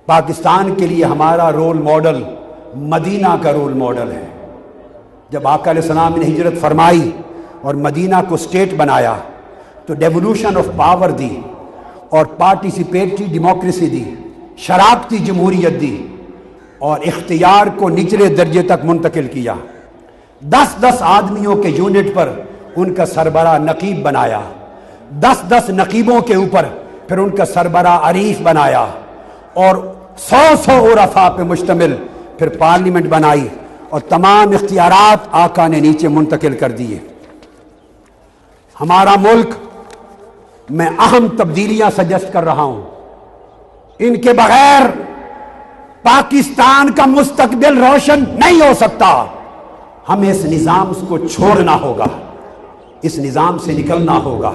پاکستان کے لیے ہمارا رول ماڈل مدینہ کا رول ماڈل ہے۔ جب آقا علیہ السلام نے ہجرت فرمائی اور مدینہ کو اسٹیٹ بنایا تو ڈیولوشن آف پاور دی اور پارٹیسپیٹری ڈیموکریسی دی، شراکتی جمہوریت دی اور اختیار کو نچلے درجے تک منتقل کیا۔ 10 آدمیوں کے یونٹ پر ان کا سربراہ نقیب بنایا، 10 نقیبوں کے اوپر پھر ان کا سربراہ عریف بنایا، اور 100 عرفاء پہ مشتمل پھر پارلیمنٹ بنائی، اور تمام اختیارات آقا نے نیچے منتقل کر دیے۔ ہمارا ملک میں اہم تبدیلیاں سجیسٹ کر رہا ہوں، ان کے بغیر پاکستان کا مستقبل روشن نہیں ہو سکتا۔ ہمیں اس نظام کو چھوڑنا ہوگا، اس نظام سے نکلنا ہوگا۔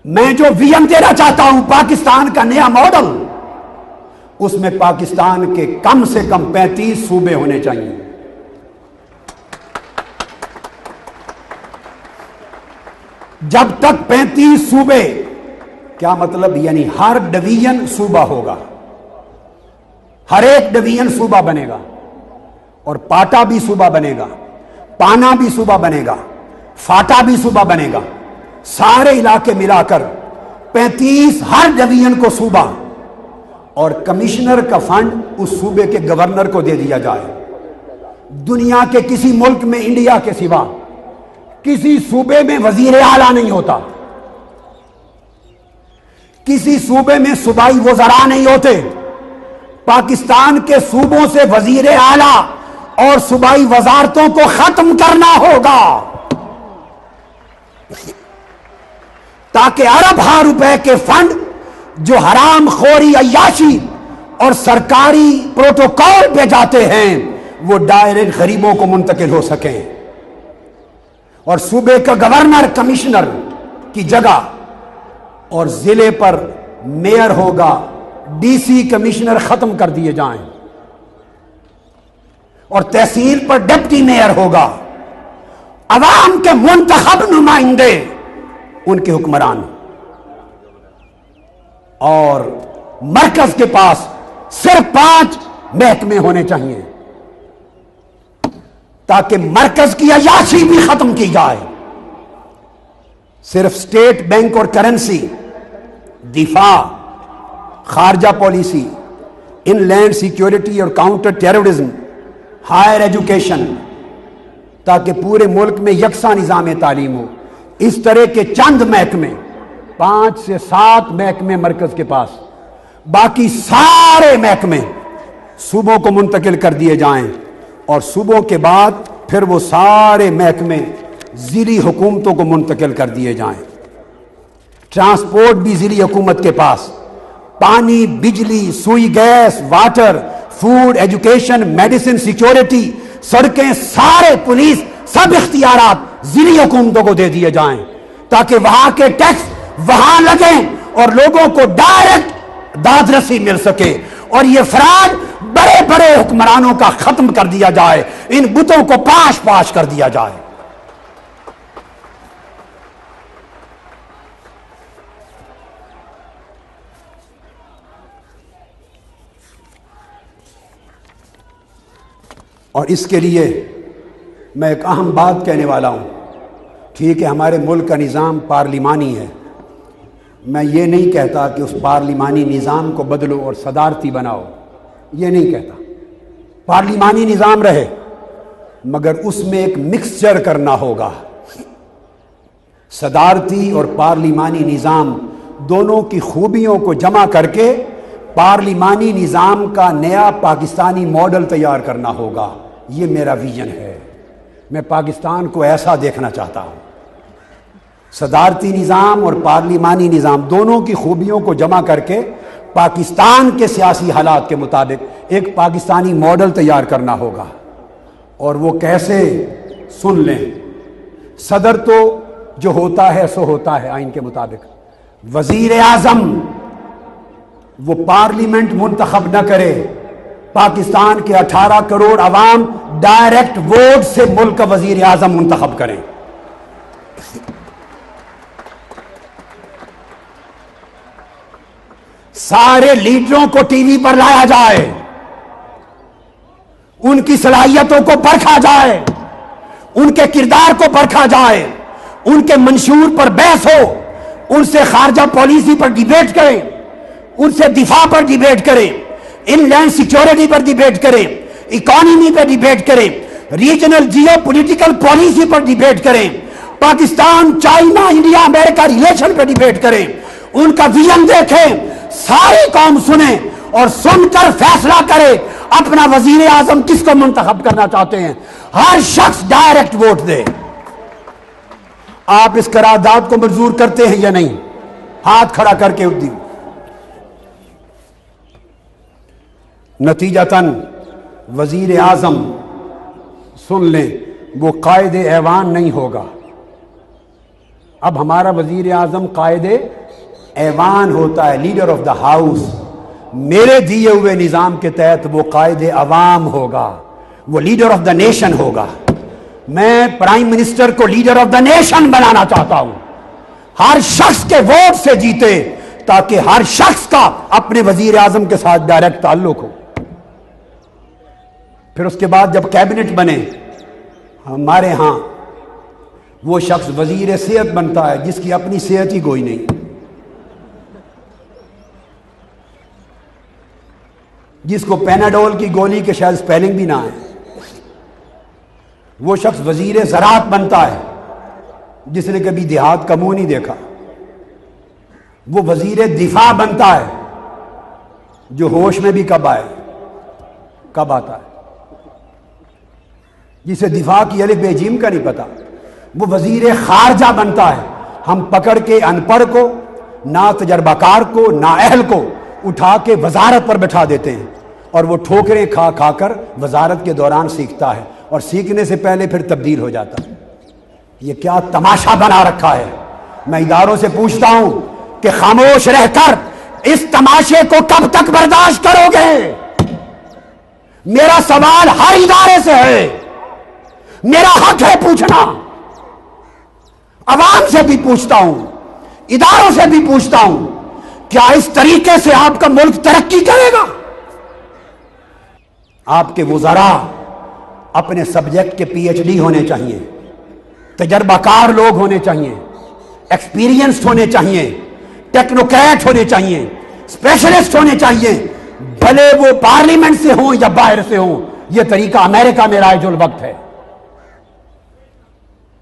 میں جو ویژن دینا چاہتا ہوں پاکستان کا نیا ماڈل، اس میں پاکستان کے کم سے کم 35 صوبے ہونے چاہیے۔ جب تک 35 صوبے، کیا مطلب؟ یعنی ہر ڈویژن صوبہ ہوگا، ہر ایک ڈویژن صوبہ بنے گا، اور پاٹا بھی صوبہ بنے گا، پانا بھی صوبہ بنے گا، فاٹا بھی صوبہ بنے گا، سارے علاقے ملا کر 35 ہر ڈویژن کو صوبہ، اور کمشنر کا فنڈ اس صوبے کے گورنر کو دے دیا جائے۔ دنیا کے کسی ملک میں انڈیا کے سوا کسی صوبے میں وزیر اعلیٰ نہیں ہوتا، کسی صوبے میں صوبائی وزراء نہیں ہوتے۔ پاکستان کے صوبوں سے وزیر اعلیٰ اور صوبائی وزارتوں کو ختم کرنا ہوگا، تاکہ ارب ہا روپے کے فنڈ جو حرام خوری عیاشی اور سرکاری پروٹوکول پہ جاتے ہیں وہ ڈائریکٹ غریبوں کو منتقل ہو سکیں، اور صوبے کا گورنر کمشنر کی جگہ اور ضلع پر میئر ہوگا، ڈی سی کمشنر ختم کر دیے جائیں، اور تحصیل پر ڈپٹی میئر ہوگا، عوام کے منتخب نمائندے ان کے حکمران، اور مرکز کے پاس صرف 5 محکمے ہونے چاہیے تاکہ مرکز کی عیاشی بھی ختم کی جائے۔ صرف اسٹیٹ بینک اور کرنسی، دفاع، خارجہ پالیسی، ان لینڈ سیکیورٹی اور کاؤنٹر ٹیررزم، ہائر ایجوکیشن، تاکہ پورے ملک میں یکساں نظام تعلیم ہو، اس طرح کے چند محکمے، 5 سے 7 محکمے مرکز کے پاس، باقی سارے محکمے صوبوں کو منتقل کر دیے جائیں، اور صوبوں کے بعد پھر وہ سارے محکمے ضلعی حکومتوں کو منتقل کر دیے جائیں۔ ٹرانسپورٹ بھی ضلعی حکومت کے پاس، پانی، بجلی، Sui gas, water, food, education, medicine, security, سڑکیں، سارے پولیس، سب اختیارات ضلعی حکومتوں کو دے دیے جائیں، تاکہ وہاں کے ٹیکس وہاں لگیں اور لوگوں کو ڈائریکٹ داد رسی مل سکے، اور یہ فراڈ بڑے بڑے حکمرانوں کا ختم کر دیا جائے، ان بتوں کو پاش پاش کر دیا جائے۔ اور اس کے لیے میں ایک اہم بات کہنے والا ہوں۔ ٹھیک ہے، ہمارے ملک کا نظام پارلیمانی ہے، میں یہ نہیں کہتا کہ اس پارلیمانی نظام کو بدلو اور صدارتی بناؤ، یہ نہیں کہتا، پارلیمانی نظام رہے، مگر اس میں ایک مکسچر کرنا ہوگا۔ صدارتی اور پارلیمانی نظام دونوں کی خوبیوں کو جمع کر کے پارلیمانی نظام کا نیا پاکستانی ماڈل تیار کرنا ہوگا۔ یہ میرا ویژن ہے، میں پاکستان کو ایسا دیکھنا چاہتا ہوں۔ صدارتی نظام اور پارلیمانی نظام دونوں کی خوبیوں کو جمع کر کے پاکستان کے سیاسی حالات کے مطابق ایک پاکستانی ماڈل تیار کرنا ہوگا۔ اور وہ کیسے؟ سن لیں، صدر تو جو ہوتا ہے سو ہوتا ہے آئین کے مطابق، وزیر اعظم وہ پارلیمنٹ منتخب نہ کرے، پاکستان کے 18 کروڑ عوام ڈائریکٹ ووٹ سے ملک کا وزیر اعظم منتخب کریں۔ سارے لیڈروں کو ٹی وی پر لایا جائے, ان کی صلاحیتوں کو پرکھا جائے, ان کے کردار کو پرکھا جائے, ان کے منشور پر بحث ہو, ان سے خارجہ پالیسی پر ڈیبیٹ کریں, ان سے دفاع پر ڈیبیٹ کریں, ان لینڈ سیکیورٹی پر ڈیبیٹ کریں, اکانومی پر ڈیبیٹ کریں, ریجنل جیو پولیٹیکل پالیسی پر ڈیبیٹ کریں, پاکستان چائنا انڈیا امریکہ ریلیشن پر ڈیبیٹ کریں, ان کا ویژن دیکھیں, ساری قوم سنیں اور سن کر فیصلہ کرے اپنا وزیر اعظم کس کو منتخب کرنا چاہتے ہیں. ہر شخص ڈائریکٹ ووٹ دے. آپ اس قرارداد کو منظور کرتے ہیں یا نہیں؟ ہاتھ کھڑا کر کے دی. نتیجتاً وزیر اعظم سن لیں وہ قائد ایوان نہیں ہوگا. اب ہمارا وزیر اعظم قائد ایوان ہوتا ہے, لیڈر آف دا ہاؤس. میرے دیے ہوئے نظام کے تحت وہ قائد عوام ہوگا, وہ لیڈر آف دا نیشن ہوگا. میں پرائم منسٹر کو لیڈر آف دا نیشن بنانا چاہتا ہوں, ہر شخص کے ووٹ سے جیتے, تاکہ ہر شخص کا اپنے وزیر اعظم کے ساتھ ڈائریکٹ تعلق ہو. پھر اس کے بعد جب کیبنٹ بنے, ہمارے ہاں وہ شخص وزیر صحت بنتا ہے جس کی اپنی صحت ہی کوئی نہیں, جس کو پیناڈول کی گولی کے شاید سپیلنگ بھی نہ آئے. وہ شخص وزیر زراعت بنتا ہے جس نے کبھی دیہات کا منہ نہیں دیکھا. وہ وزیر دفاع بنتا ہے جو ہوش میں بھی کب آئے کب آتا ہے, جسے دفاع کی الف بے جیم کا نہیں پتا. وہ وزیر خارجہ بنتا ہے, ہم پکڑ کے ان پڑھ کو, نہ تجربہ کار کو, نہ اہل کو اٹھا کے وزارت پر بٹھا دیتے ہیں, اور وہ ٹھوکریں کھا کھا کر وزارت کے دوران سیکھتا ہے, اور سیکھنے سے پہلے پھر تبدیل ہو جاتا ہے. یہ کیا تماشا بنا رکھا ہے. میں اداروں سے پوچھتا ہوں کہ خاموش رہ کر اس تماشے کو کب تک برداشت کرو گے؟ میرا سوال ہر ادارے سے ہے, میرا حق ہے پوچھنا. عوام سے بھی پوچھتا ہوں, اداروں سے بھی پوچھتا ہوں, کیا اس طریقے سے آپ کا ملک ترقی کرے گا؟ آپ کے وزراء اپنے سبجیکٹ کے پی ایچ ڈی ہونے چاہیے, تجربہ کار لوگ ہونے چاہیے, ایکسپیرینسڈ ہونے چاہیے, ٹیکنوکریٹ ہونے چاہیے, اسپیشلسٹ ہونے چاہیے, بھلے وہ پارلیمنٹ سے ہوں یا باہر سے ہوں. یہ طریقہ امریکہ میں رائج الوقت ہے.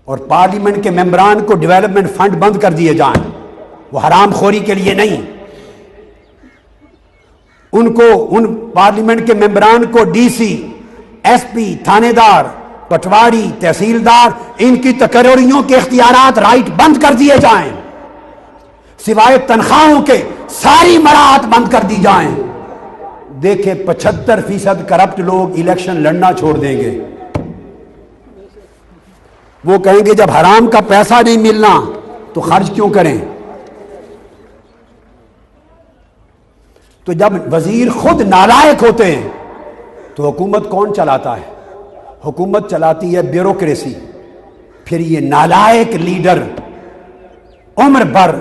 اور پارلیمنٹ کے ممبران کو ڈیولپمنٹ فنڈ بند کر دیے جائیں, وہ حرام خوری کے لیے نہیں. ان پارلیمنٹ کے ممبران کو ڈی سی, ایس پی, تھانے دار, پٹواری, تحصیلدار, ان کی تقرریوں کے اختیارات رائٹ بند کر دیے جائیں, سوائے تنخواہوں کے ساری مراعات بند کر دی جائیں. دیکھیں 75% کرپٹ لوگ الیکشن لڑنا چھوڑ دیں گے. وہ کہیں گے جب حرام کا پیسہ نہیں ملنا تو خرچ کیوں کریں. تو جب وزیر خود نالائق ہوتے ہیں تو حکومت کون چلاتا ہے؟ حکومت چلاتی ہے بیوروکریسی. پھر یہ نالائق لیڈر عمر بھر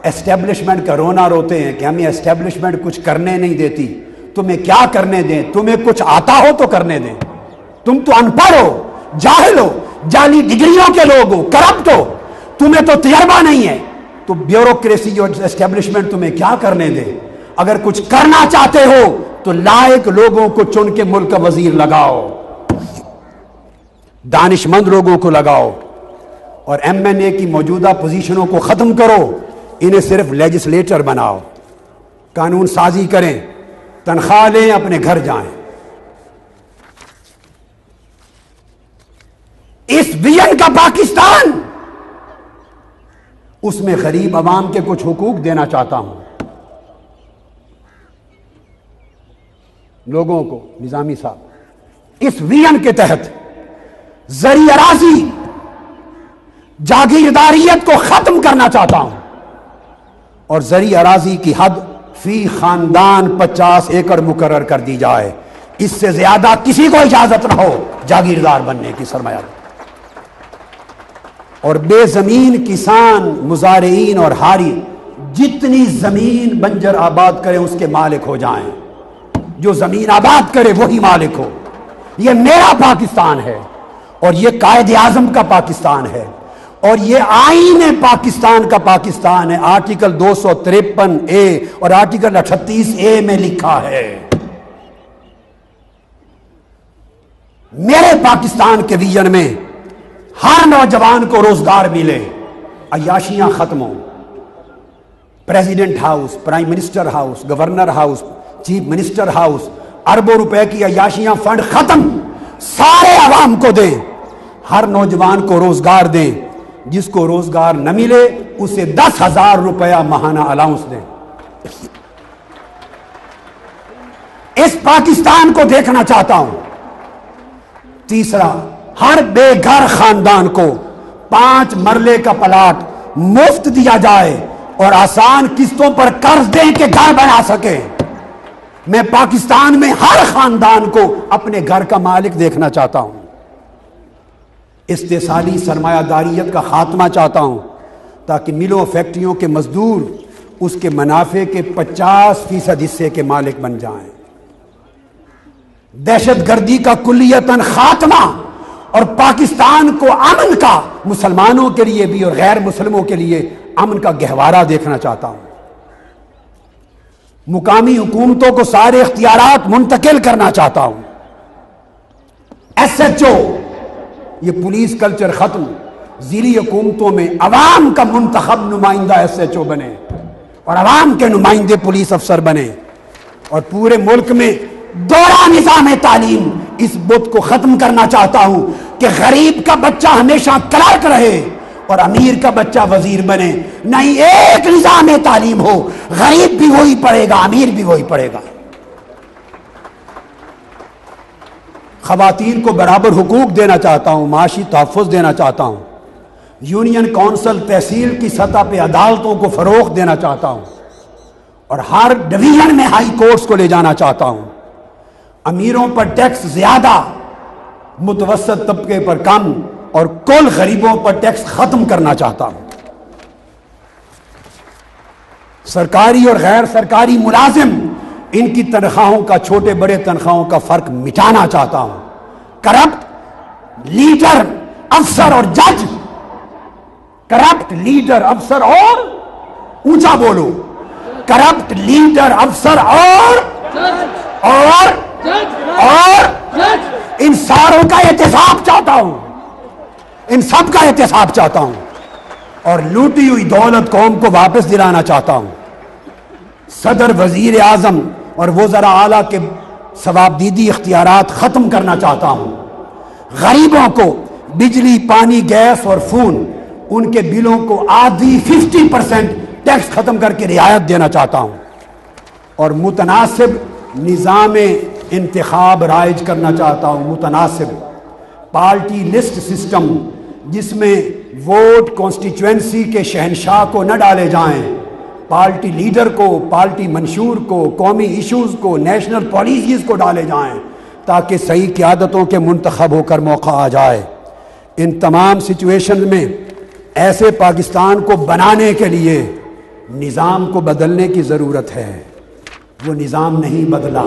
اسٹیبلشمنٹ کا رونا روتے ہیں کہ ہمیں اسٹیبلشمنٹ کچھ کرنے نہیں دیتی. تمہیں کیا کرنے دیں؟ تمہیں کچھ آتا ہو تو کرنے دیں. تم تو ان پڑھ ہو, جاہل ہو, جعلی ڈگریوں کے لوگ ہو, کرپٹ ہو, تمہیں تو تجربہ نہیں ہے. تو بیوروکریسی اور اسٹیبلشمنٹ تمہیں کیا کرنے دے؟ اگر کچھ کرنا چاہتے ہو تو لائق لوگوں کو چن کے ملک کا وزیر لگاؤ, دانش مند لوگوں کو لگاؤ, اور ایم این اے کی موجودہ پوزیشنوں کو ختم کرو, انہیں صرف لیجسلیٹر بناؤ, قانون سازی کریں, تنخواہ لیں, اپنے گھر جائیں. اس ویژن کا پاکستان, اس میں غریب عوام کے کچھ حقوق دینا چاہتا ہوں لوگوں کو. نظامی صاحب, اس ویژن کے تحت زرعی اراضی جاگیرداریت کو ختم کرنا چاہتا ہوں, اور زرعی اراضی کی حد فی خاندان 50 ایکڑ مقرر کر دی جائے. اس سے زیادہ کسی کو اجازت نہ ہو جاگیردار بننے کی, سرمایہ. اور بے زمین کسان, مزارعین اور ہاری جتنی زمین بنجر آباد کرے اس کے مالک ہو جائیں، جو زمین آباد کرے وہی مالک ہو۔ یہ میرا پاکستان ہے اور یہ قائد اعظم کا پاکستان ہے اور یہ آئین پاکستان کا پاکستان ہے۔ آرٹیکل 253A اور آرٹیکل 38A میں لکھا ہے۔ میرے پاکستان کے ویژن میں ہر نوجوان کو روزگار ملے، عیاشیاں ختم ہوں، president house, prime minister house, governor house, chief minister house, اربوں روپے کی عیاشیاں فنڈ ختم، سارے عوام کو دیں، ہر نوجوان کو روزگار دیں، جس کو روزگار نہ ملے اسے 10,000 روپیہ ماہانہ الاؤنس دیں۔ اس پاکستان کو دیکھنا چاہتا ہوں۔ تیسرا، ہر بے گھر خاندان کو 5 مرلے کا پلاٹ مفت دیا جائے اور آسان قسطوں پر قرض دیں کہ گھر بنا سکے۔ میں پاکستان میں ہر خاندان کو اپنے گھر کا مالک دیکھنا چاہتا ہوں۔ استحصالی سرمایہ داریت کا خاتمہ چاہتا ہوں تاکہ ملوں و فیکٹریوں کے مزدور اس کے منافع کے 50% حصے کے مالک بن جائیں۔ دہشت گردی کا کلیتاً خاتمہ اور پاکستان کو امن کا، مسلمانوں کے لیے بھی اور غیر مسلموں کے لیے امن کا گہوارہ دیکھنا چاہتا ہوں۔ مقامی حکومتوں کو سارے اختیارات منتقل کرنا چاہتا ہوں۔ SHO، یہ پولیس کلچر ختم، ضلعی حکومتوں میں عوام کا منتخب نمائندہ SHO بنے اور عوام کے نمائندے پولیس افسر بنے، اور پورے ملک میں دوہرا نظام تعلیم، اس بت کو ختم کرنا چاہتا ہوں کہ غریب کا بچہ ہمیشہ کلرک رہے اور امیر کا بچہ وزیر بنے، نہیں ایک نظام تعلیم ہو، غریب بھی وہی پڑھے گا، امیر بھی وہی پڑھے گا۔ خواتین کو برابر حقوق دینا چاہتا ہوں، معاشی تحفظ دینا چاہتا ہوں، یونین کونسل تحصیل کی سطح پہ عدالتوں کو فروغ دینا چاہتا ہوں اور ہر ڈویژن میں ہائی کورٹس کو لے جانا چاہتا ہوں۔ امیروں پر ٹیکس زیادہ، متوسط طبقے پر کم اور کل غریبوں پر ٹیکس ختم کرنا چاہتا ہوں۔ سرکاری اور غیر سرکاری ملازم، ان کی تنخواہوں کا، چھوٹے بڑے تنخواہوں کا فرق مٹانا چاہتا ہوں۔ کرپٹ لیڈر، افسر اور جج، کرپٹ لیڈر، افسر اور، اونچا بولو، کرپٹ لیڈر، افسر اور ان ساروں کا احتساب چاہتا ہوں، ان سب کا احتساب چاہتا ہوں اور لوٹی ہوئی دولت قوم کو واپس دلانا چاہتا ہوں۔ صدر، وزیر اعظم اور وزراء اعلیٰ کے ثوابدیدی اختیارات ختم کرنا چاہتا ہوں۔ غریبوں کو بجلی، پانی، گیس اور فون، ان کے بلوں کو آدھی 50% ٹیکس ختم کر کے رعایت دینا چاہتا ہوں اور متناسب نظام انتخاب رائج کرنا چاہتا ہوں۔ متناسب پارٹی لسٹ سسٹم، جس میں ووٹ کانسٹیچوئنسی کے شہنشاہ کو نہ ڈالے جائیں، پارٹی لیڈر کو، پارٹی منشور کو، قومی ایشوز کو، نیشنل پالیسیز کو ڈالے جائیں تاکہ صحیح قیادتوں کے منتخب ہو کر موقع آ جائے۔ ان تمام سچویشن میں ایسے پاکستان کو بنانے کے لیے نظام کو بدلنے کی ضرورت ہے۔ وہ نظام نہیں بدلا۔